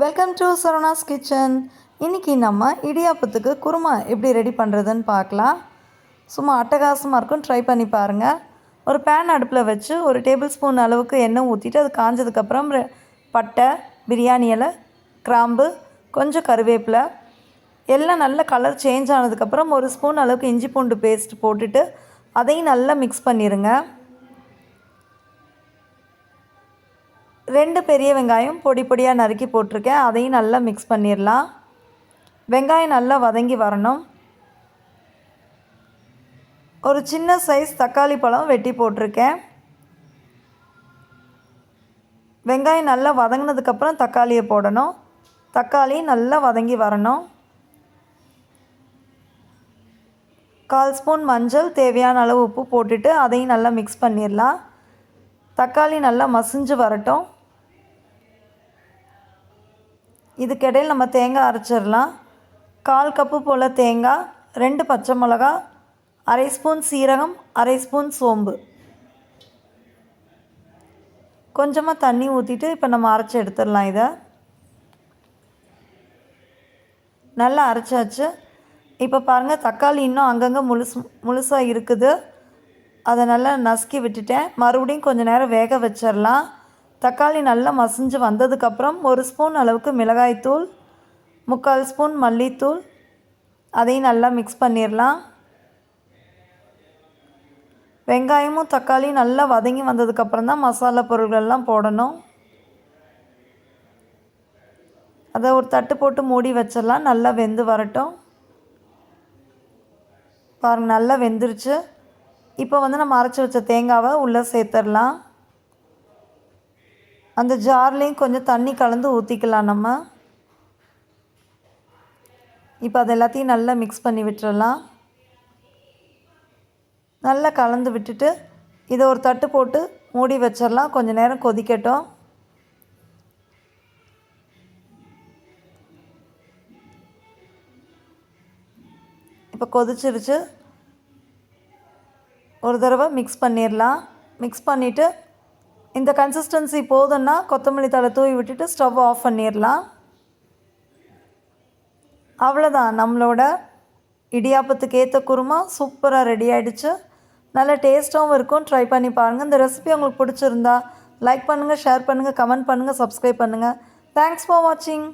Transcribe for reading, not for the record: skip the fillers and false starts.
Welcome to Saravanas kitchen. இன்றைக்கி நம்ம இடியாப்பத்துக்கு குருமா எப்படி ரெடி பண்ணுறதுன்னு பார்க்கலாம். சும்மா அட்டகாசமாக இருக்கும், ட்ரை பண்ணி பாருங்கள். ஒரு பேன் அடுப்பில் வச்சு 1 டேபிள் ஸ்பூன் அளவுக்கு எண்ணெய் ஊற்றிட்டு அது காஞ்சதுக்கப்புறம் பட்டை, பிரியாணி இலை, கிராம்பு, கொஞ்சம் கருவேப்பிலை எல்லாம் நல்ல கலர் சேஞ்ச் ஆனதுக்கப்புறம் 1 ஸ்பூன் அளவுக்கு இஞ்சி பூண்டு பேஸ்ட் போட்டுட்டு அதையும் நல்லா மிக்ஸ் பண்ணிடுங்க. 2 பெரிய வெங்காயம் பொடி பொடியாக நறுக்கி போட்டிருக்கேன், அதையும் நல்லா மிக்ஸ் பண்ணிடலாம். வெங்காயம் நல்லா வதங்கி வரணும். ஒரு சின்ன சைஸ் தக்காளி பழம் வெட்டி போட்டிருக்கேன். வெங்காயம் நல்லா வதங்கினதுக்கப்புறம் தக்காளியை போடணும். தக்காளி நல்லா வதங்கி வரணும். 1/4 ஸ்பூன் மஞ்சள், தேவையான அளவு உப்பு போட்டுட்டு அதையும் நல்லா மிக்ஸ் பண்ணிடலாம். தக்காளி நல்லா மசிஞ்சு வரட்டும். இதுக்கிடையில் நம்ம தேங்காய் அரைச்சிடலாம். 1/4 கப்பு போல் தேங்காய், 2 பச்சை மிளகா, 1/2 ஸ்பூன் சீரகம், 1/2 ஸ்பூன் சோம்பு, கொஞ்சமாக தண்ணி ஊற்றிட்டு இப்போ நம்ம அரைச்சி எடுத்துடலாம். இதை நல்லா அரைச்சாச்சு. இப்போ பாருங்கள், தக்காளி இன்னும் அங்கங்கே முழுசாக இருக்குது. அதை நல்லா நசுக்கி விட்டுட்டேன். மறுபடியும் கொஞ்சம் நேரம் வேக வச்சிடலாம். தக்காளி நல்லா மசிஞ்சு வந்ததுக்கப்புறம் 1 ஸ்பூன் அளவுக்கு மிளகாய்த்தூள், 3/4 ஸ்பூன் மல்லித்தூள், அதையும் நல்லா மிக்ஸ் பண்ணிடலாம். வெங்காயமும் தக்காளியும் நல்லா வதங்கி வந்ததுக்கப்புறம் தான் மசாலா பொருள்கள்லாம் போடணும். அதை ஒரு தட்டு போட்டு மூடி வச்சிடலாம். நல்லா வெந்து வரட்டும். பாருங்கள், நல்லா வெந்துருச்சு. இப்போ நம்ம அரைச்சி வச்ச தேங்காவை உள்ளே சேர்த்துடலாம். அந்த ஜார்லேயும் கொஞ்சம் தண்ணி கலந்து ஊற்றிக்கலாம் நம்ம. இப்போ அது எல்லாத்தையும் நல்லா மிக்ஸ் பண்ணி விட்டுறலாம். நல்லா கலந்து விட்டுட்டு இதை ஒரு தட்டு போட்டு மூடி வச்சிடலாம். கொஞ்சம் நேரம் கொதிக்கட்டும். இப்போ கொதிச்சிருச்சு. ஒரு தடவை மிக்ஸ் பண்ணிடலாம். மிக்ஸ் பண்ணிவிட்டு இந்த கன்சிஸ்டன்சி போதுன்னா கொத்தமல்லி தழை தூவி விட்டுட்டு ஸ்டவ் ஆஃப் பண்ணிடலாம். அவ்வளோதான், நம்மளோட இடியாப்பத்துக்கு ஏற்ற குருமா சூப்பராக ரெடி ஆகிடுச்சு. நல்ல டேஸ்ட்டாகவும் இருக்கும். ட்ரை பண்ணி பாருங்கள். இந்த ரெசிபி உங்களுக்கு பிடிச்சிருந்தா லைக் பண்ணுங்கள், ஷேர் பண்ணுங்கள், கமெண்ட் பண்ணுங்கள், சப்ஸ்கிரைப் பண்ணுங்கள். தேங்க்ஸ் ஃபார் வாட்சிங்.